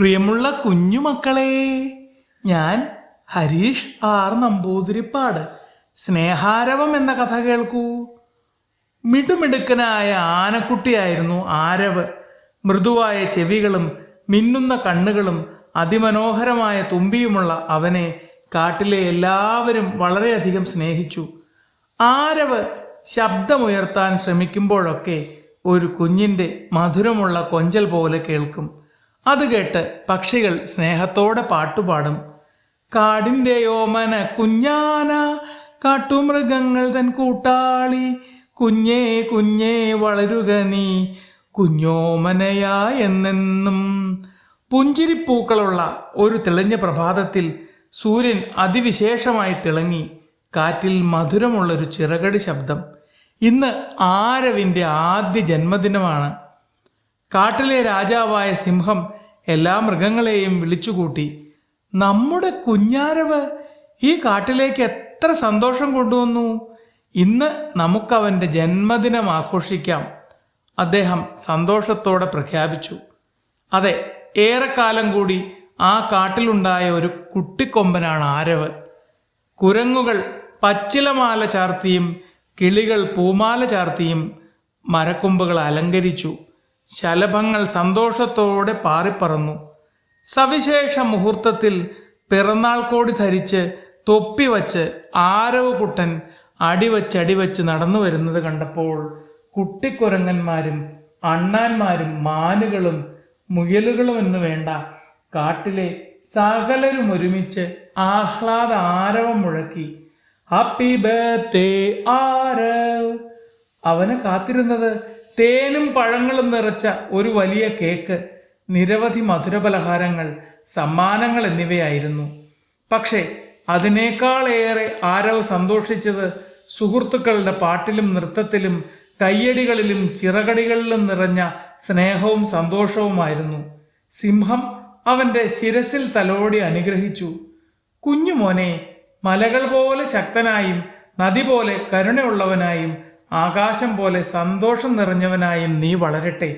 പ്രിയമുള്ള കുഞ്ഞുമക്കളെ, ഞാൻ ഹരീഷ് ആർ നമ്പൂതിരിപ്പാട്. സ്നേഹാരവം എന്ന കഥ കേൾക്കൂ. മിടുമിടുക്കനായ ആനക്കുട്ടിയായിരുന്നു ആരവ്. മൃദുവായ ചെവികളും മിന്നുന്ന കണ്ണുകളും അതിമനോഹരമായ തുമ്പിയുമുള്ള അവനെ കാട്ടിലെ എല്ലാവരും വളരെയധികം സ്നേഹിച്ചു. ആരവ് ശബ്ദമുയർത്താൻ ശ്രമിക്കുമ്പോഴൊക്കെ ഒരു കുഞ്ഞിൻ്റെ മധുരമുള്ള കൊഞ്ചൽ പോലെ കേൾക്കും. അത് കേട്ട് പക്ഷികൾ സ്നേഹത്തോടെ പാട്ടുപാടും. കാടിൻ്റെ ഓമന കുഞ്ഞാന, കാട്ടുമൃഗങ്ങൾ തൻ കൂട്ടാളി, കുഞ്ഞേ കുഞ്ഞേ വളരുക നീ കുഞ്ഞോമനയാ എന്നെന്നും. പുഞ്ചിരിപ്പൂക്കളുള്ള ഒരു തെളിഞ്ഞ പ്രഭാതത്തിൽ സൂര്യൻ അതിവിശേഷമായി തിളങ്ങി. കാറ്റിൽ മധുരമുള്ളൊരു ചിറകടി ശബ്ദം. ഇന്ന് ആരവിൻ്റെ ആദ്യ ജന്മദിനമാണ്. കാട്ടിലെ രാജാവായ സിംഹം എല്ലാ മൃഗങ്ങളെയും വിളിച്ചുകൂട്ടി. നമ്മുടെ കുഞ്ഞാരവ് ഈ കാട്ടിലേക്ക് എത്ര സന്തോഷം കൊണ്ടുവന്നു. ഇന്ന് നമുക്കവൻ്റെ ജന്മദിനം ആഘോഷിക്കാം, അദ്ദേഹം സന്തോഷത്തോടെ പ്രഖ്യാപിച്ചു. അതെ, ഏറെക്കാലം കൂടി ആ കാട്ടിലുണ്ടായ ഒരു കുട്ടിക്കൊമ്പനാണ് ആരവ്. കുരങ്ങുകൾ പച്ചിലമാല ചാർത്തിയും കിളികൾ പൂമാല ചാർത്തിയും മരക്കൊമ്പുകൾ അലങ്കരിച്ചു. ശലഭങ്ങൾ സന്തോഷത്തോടെ പാറിപ്പറന്നു. സവിശേഷ മുഹൂർത്തത്തിൽ പിറന്നാൾ കോടി ധരിച്ച് തൊപ്പി വച്ച് ആരവ് കുട്ടൻ അടിവച്ചടിവച്ച് നടന്നു വരുന്നത് കണ്ടപ്പോൾ കുട്ടിക്കുരങ്ങന്മാരും അണ്ണാന്മാരും മാനുകളും മുയലുകളും എന്ന് വേണ്ട കാട്ടിലെ സകലരും ഒരുമിച്ച് ആഹ്ലാദ ആരവം മുഴക്കി. Happy birthday Aarav. അവനെ കാത്തിരുന്നത് തേനും പഴങ്ങളും നിറച്ച ഒരു വലിയ കേക്ക്, നിരവധി മധുരപലഹാരങ്ങൾ, സമ്മാനങ്ങൾ എന്നിവയായിരുന്നു. പക്ഷേ അതിനേക്കാളേറെ ആരവ് സന്തോഷിച്ചത് സുഹൃത്തുക്കളുടെ പാട്ടിലും നൃത്തത്തിലും കയ്യടികളിലും ചിറകടികളിലും നിറഞ്ഞ സ്നേഹവും സന്തോഷവുമായിരുന്നു. സിംഹം അവൻ്റെ ശിരസിൽ തലോടി അനുഗ്രഹിച്ചു. കുഞ്ഞുമോനെ, മലകൾ പോലെ ശക്തനായും നദി പോലെ കരുണയുള്ളവനായും ആകാശം പോലെ സന്തോഷം നിറഞ്ഞവനായും നീ വളരട്ടെ.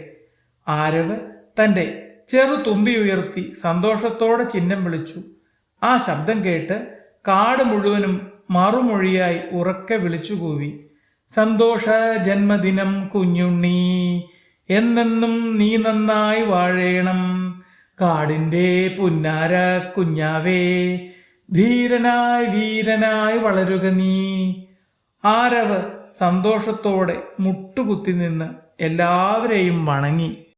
ആരവ് തൻ്റെ ചെറു തുമ്പി ഉയർത്തി സന്തോഷത്തോടെ ചിഹ്നം വിളിച്ചു. ആ ശബ്ദം കേട്ട് കാട് മുഴുവനും മറുമൊഴിയായി ഉറക്കെ വിളിച്ചുകൂവി. സന്തോഷ ജന്മദിനം കുഞ്ഞുണ്ണി, എന്നെന്നും നീ നന്നായി വാഴേണം. കാടിൻ്റെ പുന്നാര കുഞ്ഞാവേ, ധീരനായി വീരനായി വളരുക നീ. ആരവ് സന്തോഷത്തോടെ മുട്ടുകുത്തി നിന്ന് എല്ലാവരെയും വണങ്ങി.